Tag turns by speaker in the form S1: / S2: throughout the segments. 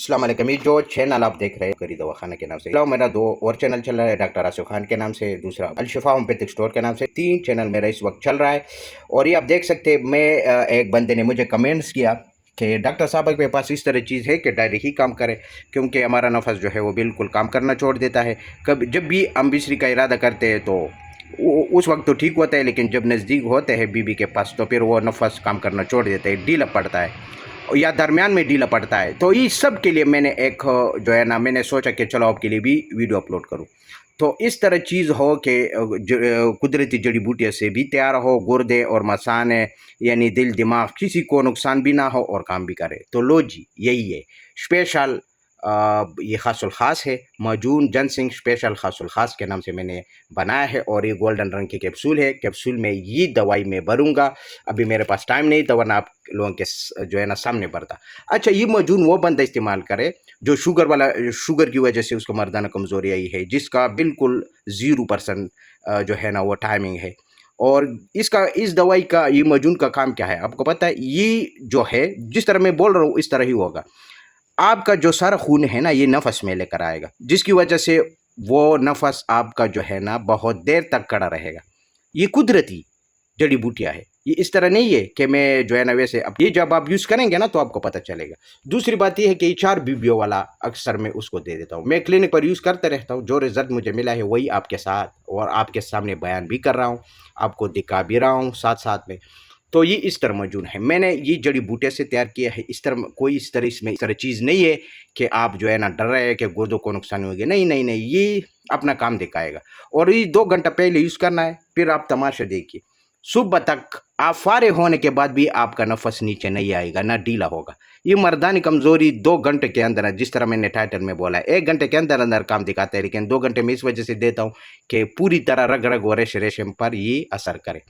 S1: अस्सलाम वालेकुम। ये जो चैनल आप देख रहे हैं करी दवाखाना के नाम से, मेरा दो और चैनल चल रहा है, डॉक्टर आसिफ खान के नाम से, दूसरा अलशिफा होम्योपैथिक स्टोर के नाम से। 3 चैनल मेरा इस वक्त चल रहा है। और ये आप देख सकते हैं, एक बंदे ने मुझे कमेंट्स किया कि डॉक्टर साहब के पास इस तरह चीज़ है कि डायरेक्ट ही काम करे, क्योंकि हमारा नफस जो है वो बिल्कुल काम करना छोड़ देता है। कभी जब भी हम बिस्री का इरादा करते हैं तो उस वक्त तो ठीक होता है, लेकिन जब नज़दीक होते हैं बीबी के पास तो फिर वो नफस काम करना छोड़ देता है, ढीला पड़ता है या दरमियान में ढीला पड़ता है। तो इस सब के लिए मैंने एक जो है ना, मैंने सोचा कि चलो आपके लिए भी वीडियो अपलोड करूं। तो इस तरह चीज़ हो कि कुदरती जड़ी बूटियों से भी तैयार हो, गुर्दे और मसाने यानी दिल दिमाग किसी को नुकसान भी ना हो और काम भी करे। तो लो जी, यही है स्पेशल। ये खासुल ख़ास है, मौजून जनसिंग स्पेशल खासुल ख़ास के नाम से मैंने बनाया है। और ये गोल्डन रंग की कैप्सूल है। कैप्सूल में ये दवाई मैं भरूँगा। अभी मेरे पास टाइम नहीं था, वरना आप लोगों के जो है ना सामने भरता। अच्छा, ये मौजून वो बंदा इस्तेमाल करे जो शुगर की वजह से उसको मर्दाना कमज़ोरी आई है, जिसका बिल्कुल 0% जो है ना वो टाइमिंग है। और इस दवाई का, ये मौजून का काम क्या है आपको पता है? ये जो है, जिस तरह मैं बोल रहा हूँ इस तरह ही होगा। आपका जो सारा खून है ना, ये नफस में लेकर आएगा, जिसकी वजह से वो नफस आपका जो है ना बहुत देर तक खड़ा रहेगा। ये कुदरती जड़ी बूटियाँ है। ये इस तरह नहीं है कि मैं जो है ना वैसे, अब ये जब आप यूज़ करेंगे ना तो आपको पता चलेगा। दूसरी बात ये है कि 4 बीबियों वाला अक्सर मैं उसको दे देता हूँ। मैं क्लिनिक पर यूज़ करते रहता हूँ, जो रिज़ल्ट मुझे मिला है वही आपके साथ और आपके सामने बयान भी कर रहा हूँ, आपको दिखा भी रहा हूँ साथ साथ में। तो ये इस तरह मौजूद है, मैंने ये जड़ी बूटियाँ से तैयार किया है। इस तरह कोई इसमें इस तरह चीज़ नहीं है कि आप जो है ना डर रहे हैं कि गुर्दों को नुकसान होगी। नहीं नहीं नहीं, ये अपना काम दिखाएगा। और ये 2 घंटा पहले यूज़ करना है, फिर आप तमाशा देखिए, सुबह तक आप फारे होने के बाद भी आपका नफस नीचे नहीं आएगा, ना ढीला होगा। ये मर्दानी कमज़ोरी 2 घंटे के अंदर, जिस तरह मैंने टाइटल में बोला है, 1 घंटे के अंदर अंदर काम दिखाता है, लेकिन 2 घंटे में इस वजह से देता हूँ कि पूरी तरह रग रग और रेशम पर ये असर करे।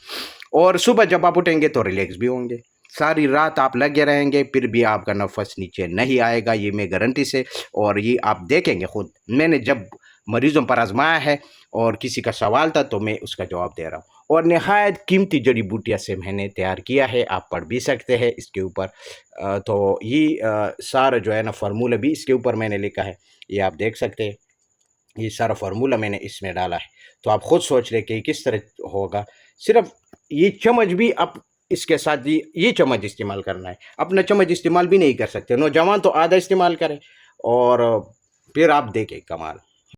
S1: और सुबह जब आप उठेंगे तो रिलैक्स भी होंगे। सारी रात आप लगे रहेंगे, फिर भी आपका नफस नीचे नहीं आएगा, ये मैं गारंटी से। और ये आप देखेंगे खुद, मैंने जब मरीजों पर आजमाया है और किसी का सवाल था तो मैं उसका जवाब दे रहा हूँ। और नहायत कीमती जड़ी बूटियाँ से मैंने तैयार किया है, आप पढ़ भी सकते हैं इसके ऊपर। तो ये सारा जो है ना फार्मूला भी इसके ऊपर मैंने लिखा है, ये आप देख सकते हैं। ये सारा फार्मूला मैंने इसमें डाला है, तो आप खुद सोच लें कि किस तरह होगा। सिर्फ ये चम्मच भी आप इसके साथ ये चम्मच इस्तेमाल करना है, अपना चम्मच इस्तेमाल भी नहीं कर सकते। नौजवान तो आधा इस्तेमाल करें और फिर आप देखें कमाल।